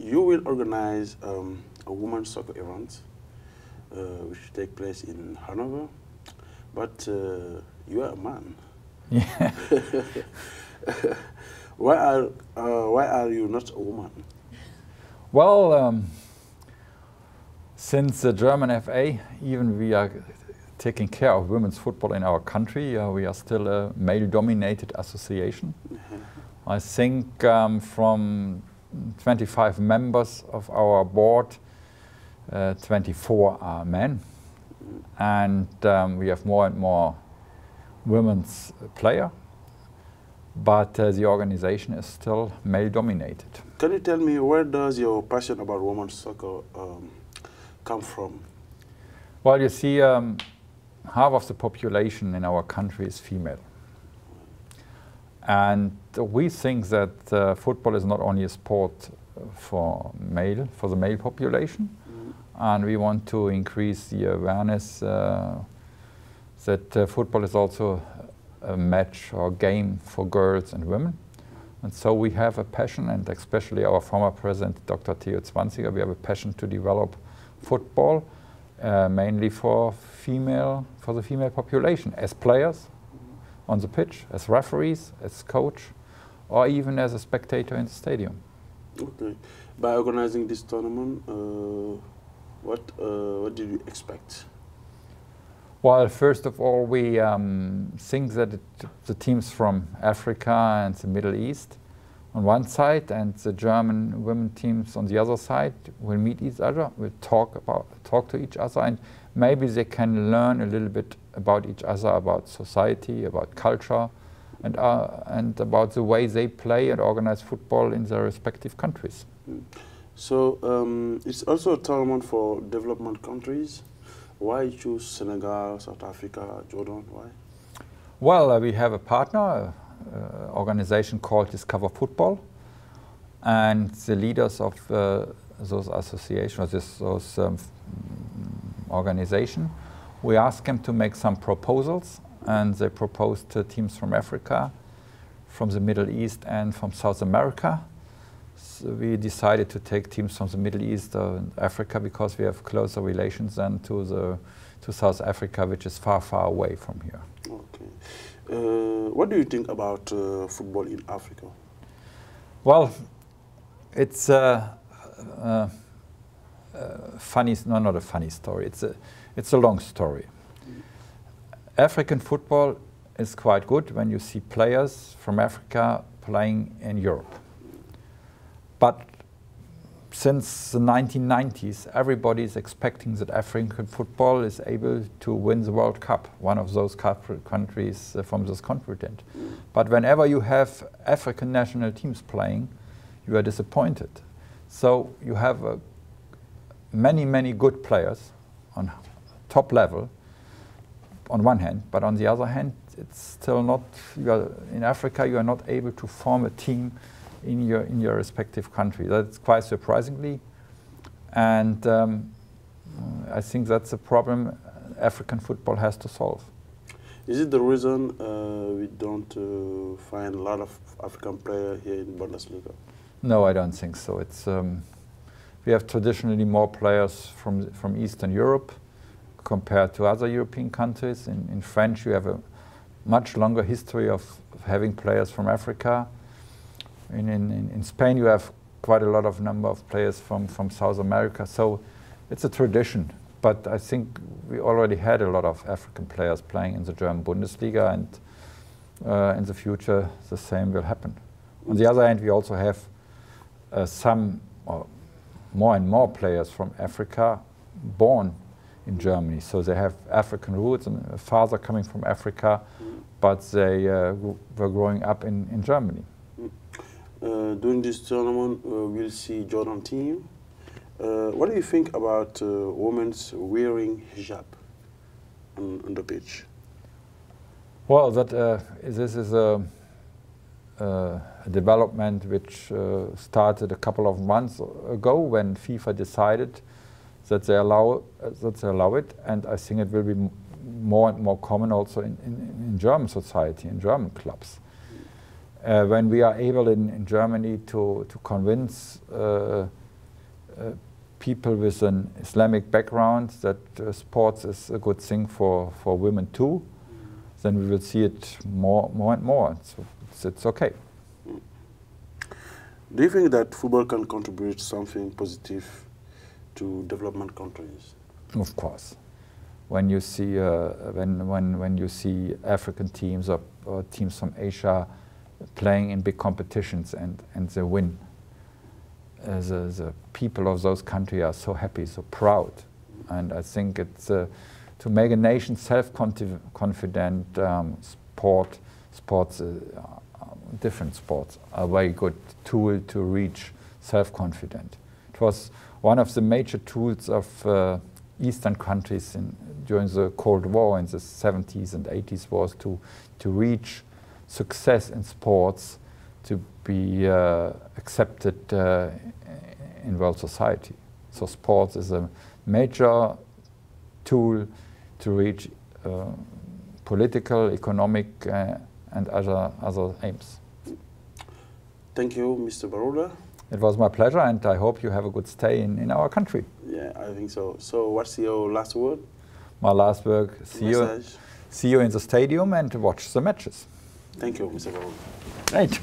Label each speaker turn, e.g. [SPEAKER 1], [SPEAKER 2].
[SPEAKER 1] you will organize a women's soccer event which take place in Hanover, but you are a man.
[SPEAKER 2] Yeah.
[SPEAKER 1] Why are you not a woman?
[SPEAKER 2] Well, since the German FA, even we are taking care of women's football in our country, we are still a male-dominated association. I think from 25 members of our board, 24 are men, and we have more and more women's players. But the organization is still male-dominated.
[SPEAKER 1] Can you tell me, where does your passion about women's soccer come from?
[SPEAKER 2] Well, you see, half of the population in our country is female. And we think that football is not only a sport for the male population, and we want to increase the awareness that football is also a match or game for girls and women. And so we have a passion, and especially our former president, Dr. Theo Zwanziger, we have a passion to develop football mainly for the female population, as players on the pitch, as referees, as coach, or even as a spectator in the stadium.
[SPEAKER 1] Okay. By organizing this tournament, what did you expect?
[SPEAKER 2] Well, first of all, we think that the teams from Africa and the Middle East on one side and the German women teams on the other side will meet each other, will talk to each other, and maybe they can learn a little bit about each other, about society, about culture, and about the way they play and organize football in their respective countries.
[SPEAKER 1] So it's also a tournament for development countries. Why choose Senegal, South Africa, Jordan? Why?
[SPEAKER 2] Well, we have a partner, organization called Discover Football, and the leaders of those associations, those organizations, we asked them to make some proposals, and they proposed teams from Africa, from the Middle East, and from South America. So we decided to take teams from the Middle East and Africa because we have closer relations than to South Africa, which is far, far away from here.
[SPEAKER 1] Okay. What do you think about football in Africa?
[SPEAKER 2] Well, it's a funny, no, not a funny story. It's a long story. African football is quite good when you see players from Africa playing in Europe. But since the 1990s, everybody is expecting that African football is able to win the World Cup, one of those countries from this continent. But whenever you have African national teams playing, you are disappointed. So you have many, many good players on top level on one hand, but on the other hand, it's still not, in Africa you are not able to form a team in your respective country. That's quite surprisingly, and I think that's a problem African football has to solve.
[SPEAKER 1] Is it the reason we don't find a lot of African players here in Bundesliga?
[SPEAKER 2] No, I don't think so. It's we have traditionally more players from Eastern Europe compared to other European countries. In French, you have a much longer history of having players from Africa. In Spain, you have quite a lot of number of players from South America, so it's a tradition. But I think we already had a lot of African players playing in the German Bundesliga, and in the future the same will happen. On the other hand, we also have more and more players from Africa born in Germany, so they have African roots and a father coming from Africa, but they were growing up in Germany.
[SPEAKER 1] During this tournament, we'll see Jordan team. What do you think about women's wearing hijab on the pitch?
[SPEAKER 2] Well, this is a development which started a couple of months ago when FIFA decided that they allow it, and I think it will be more and more common also in German society, in German clubs. When we are able in Germany to convince people with an Islamic background that sports is a good thing for women too, then we will see it more and more. So it's okay.
[SPEAKER 1] Do you think that football can contribute something positive to development countries?
[SPEAKER 2] Of course. When you see when you see African teams or teams from Asia playing in big competitions and they win, the people of those countries are so happy, so proud, and I think it's to make a nation self-confident. Different sports are a very good tool to reach self-confident. It was one of the major tools of Eastern countries during the Cold War in the 70s and 80s was to reach success in sports, to be accepted in world society. So sports is a major tool to reach political, economic and other aims.
[SPEAKER 1] Thank you, Mr. Barutta.
[SPEAKER 2] It was my pleasure, and I hope you have a good stay in our country.
[SPEAKER 1] Yeah, I think so. So what's your last word?
[SPEAKER 2] My last word, see you in the stadium and watch the matches.
[SPEAKER 1] Thank you, Mr. Barutta.
[SPEAKER 2] Great.